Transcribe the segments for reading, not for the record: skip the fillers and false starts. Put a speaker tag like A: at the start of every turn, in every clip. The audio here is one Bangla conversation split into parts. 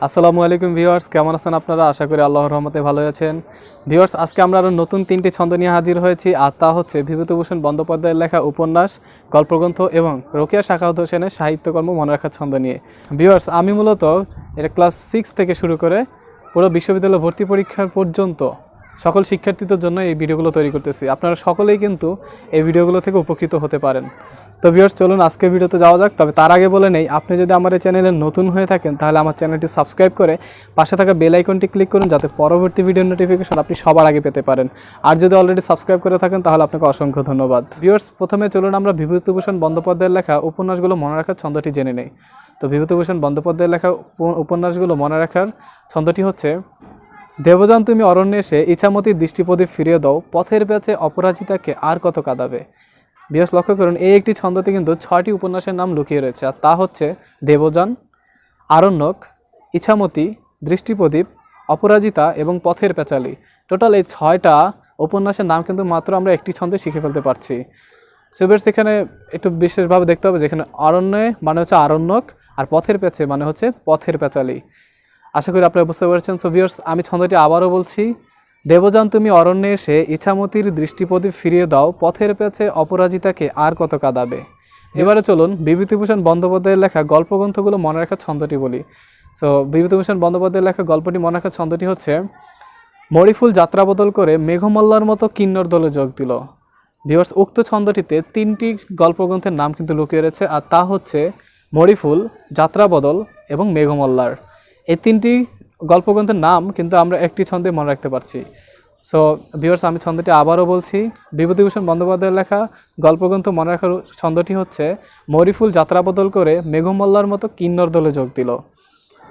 A: আসসালামু আলাইকুম ভিউয়ার্স, কেমন আছেন আপনারা? আশা করি আল্লাহর রহমতে ভালো আছেন। ভিউয়ার্স, আজকে আমরা আরও নতুন 3টি ছন্দ নিয়ে হাজির হয়েছি, আর তা হচ্ছে বিভূতিভূষণ বন্দ্যোপাধ্যায়ের লেখা উপন্যাস, গল্পগ্রন্থ এবং রোকেয়া সাখাওয়াত হোসেনের সাহিত্যকর্ম মনে রাখার ছন্দ নিয়ে। ভিউয়ার্স, আমি মূলত এটা ক্লাস 6 থেকে শুরু করে পুরো বিশ্ববিদ্যালয় ভর্তি পরীক্ষার পর্যন্ত সকল শিক্ষার্থীদের জন্য এই ভিডিওগুলো তৈরি করতেছি। আপনারা সকলেই কিন্তু এই ভিডিওগুলো থেকে উপকৃত হতে পারেন। তো ভিউয়ার্স, চলুন আজকে ভিডিওতে যাওয়া যাক। তবে তার আগে বলে নেই, আপনি যদি আমার এই চ্যানেলে নতুন হয়ে থাকেন তাহলে আমার চ্যানেলটি সাবস্ক্রাইব করে পাশে থাকা বেল আইকনটি ক্লিক করুন, যাতে পরবর্তী ভিডিওর নোটিফিকেশন আপনি সবার আগে পেতে পারেন। আর যদি অলরেডি সাবস্ক্রাইব করে থাকেন তাহলে আপনাকে অসংখ্য ধন্যবাদ। ভিউয়ার্স, প্রথমে চলুন আমরা বিভূতিভূষণ বন্দ্যোপাধ্যায়ের লেখা উপন্যাসগুলো মনে রাখার ছন্দটি জেনে নেই। তো বিভূতিভূষণ বন্দ্যোপাধ্যায়ের লেখা উপন্যাসগুলো মনে রাখার ছন্দটি হচ্ছে: দেবযান তুমি অরণ্যে এসে ইছামতির দৃষ্টিপ্রদীপ ফিরিয়ে দাও, পথের প্যাচে অপরাজিতাকে আর কত কাঁদাবে। ভিউয়ার্স, লক্ষ্য করুন, এই একটি ছন্দতে কিন্তু 6টি উপন্যাসের নাম লুকিয়ে রয়েছে, আর তা হচ্ছে দেবযান, আরণ্যক, ইছামতি, দৃষ্টিপ্রদীপ, অপরাজিতা এবং পথের প্যাচালি। টোটাল এই 6টা উপন্যাসের নাম কিন্তু মাত্র আমরা একটি ছন্দে শিখে ফেলতে পারছি। সো ভিউয়ার্স, এখানে একটু বিশেষভাবে দেখতে হবে, যেখানে অরণ্যে মানে হচ্ছে আরণ্যক, আর পথের প্যাচে মানে হচ্ছে পথের প্যাচালি। আশা করি আপনারা বুঝতে পারছেন। সো ভিউয়ার্স, আমি ছন্দটি আবারও বলছি: দেবযান তুমি অরণ্যে এসে ইছামতির দৃষ্টিপ্রদীপ ফিরিয়ে দাও, পথের প্যাচে অপরাজিতাকে আর কত কাঁদাবে। এবারে চলুন বিভূতিভূষণ বন্দ্যোপাধ্যায়ের লেখা গল্পগ্রন্থগুলো মনে রাখার ছন্দটি বলি। সো বিভূতিভূষণ বন্দ্যোপাধ্যায়ের লেখা গল্পটি মনে রাখার ছন্দটি হচ্ছে: মরিফুল যাত্রা বদল করে মেঘমল্লার মতো কিন্নর দলে যোগ দিল। ভিউয়ার্স, উক্ত ছন্দটিতে 3টি গল্পগ্রন্থের নাম কিন্তু লুকিয়ে রয়েছে, আর তা হচ্ছে মরিফুল, যাত্রা বদল এবং মেঘমল্লার। এই 3টি গল্পগ্রন্থের নাম কিন্তু আমরা একটি ছন্দে মনে রাখতে পারছি। সো ভিউয়ার্স, আমি ছন্দটি আবারও বলছি: বিভূতিভূষণ বন্দ্যোপাধ্যায়ের লেখা গল্পগ্রন্থ মনে রাখার ছন্দটি হচ্ছে মরিফুল যাত্রা বদল করে মেঘমল্লার মতো কিন্নর দলে যোগ দিল।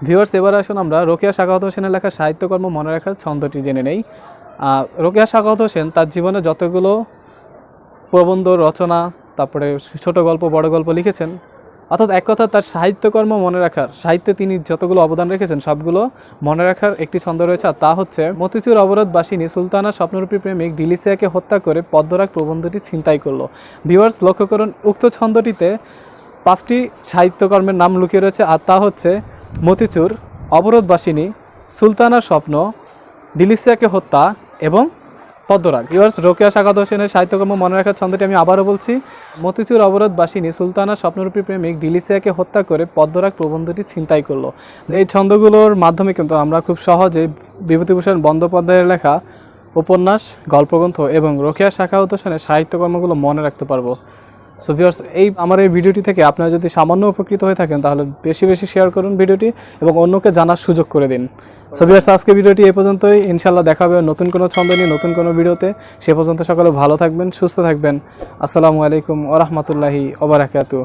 A: ভিউয়ার্স, এবার আসুন আমরা রোকেয়া সাখাওয়াত হোসেনের লেখা সাহিত্যকর্ম মনে রাখার ছন্দটি জেনে নেই। রোকেয়া সাখাওয়াত হোসেন তার জীবনে যতগুলো প্রবন্ধ রচনা, তারপরে ছোট গল্প, বড় গল্প লিখেছেন, অর্থাৎ এক কথা তার সাহিত্যকর্ম মনে রাখার, সাহিত্যে তিনি যতগুলো অবদান রেখেছেন সবগুলো মনে রাখার একটি ছন্দ রয়েছে, আর তা হচ্ছে মতিচুর অবরোধবাসিনী সুলতানা স্বপ্নরূপী প্রেমিক ডিলিসিয়াকে হত্যা করে পদ্মরাগ প্রবন্ধটি ছিনতাই করলো। ভিউয়ার্স, লক্ষ্য করুন, উক্ত ছন্দটিতে 5টি সাহিত্যকর্মের নাম লুকিয়ে রয়েছে, আর তা হচ্ছে মতিচুর, অবরোধবাসিনী, সুলতানার স্বপ্ন, ডিলিসিয়াকে হত্যা এবং পদ্মরাগ। ভিউয়ার্স, রোকেয়া সাখাওয়াত হোসেনের সাহিত্যকর্ম মনে রাখার ছন্দটি আমি আবারও বলছি: মতিচুর অবরোধবাসিনী সুলতানা স্বপ্নরূপী প্রেমিক ডিলিসিয়াকে হত্যা করে পদ্মরাগ প্রবন্ধটি ছিনতাই করলো। এই ছন্দগুলোর মাধ্যমে কিন্তু আমরা খুব সহজে বিভূতিভূষণ বন্দ্যোপাধ্যায়ের লেখা উপন্যাস, গল্পগ্রন্থ এবং রোকেয়া সাখাওয়াত হোসেনের সাহিত্যকর্মগুলো মনে রাখতে পারবো। সো ভিউয়ার্স, আমার এই ভিডিওটি থেকে আপনারা যদি সামান্য উপকৃত হয়ে থাকেন তাহলে বেশি বেশি শেয়ার করুন ভিডিওটি এবং অন্যকে জানার সুযোগ করে দিন। সো ভিউয়ার্স, আজকে ভিডিওটি এই পর্যন্তই। ইনশাআল্লাহ দেখা হবে নতুন কোনো ছন্দ নিয়ে নতুন কোনো ভিডিওতে। সে পর্যন্ত সকলে ভালো থাকবেন, সুস্থ থাকবেন। আসসালামু আলাইকুম ওয়া রাহমাতুল্লাহি ওয়া বারাকাতুহু।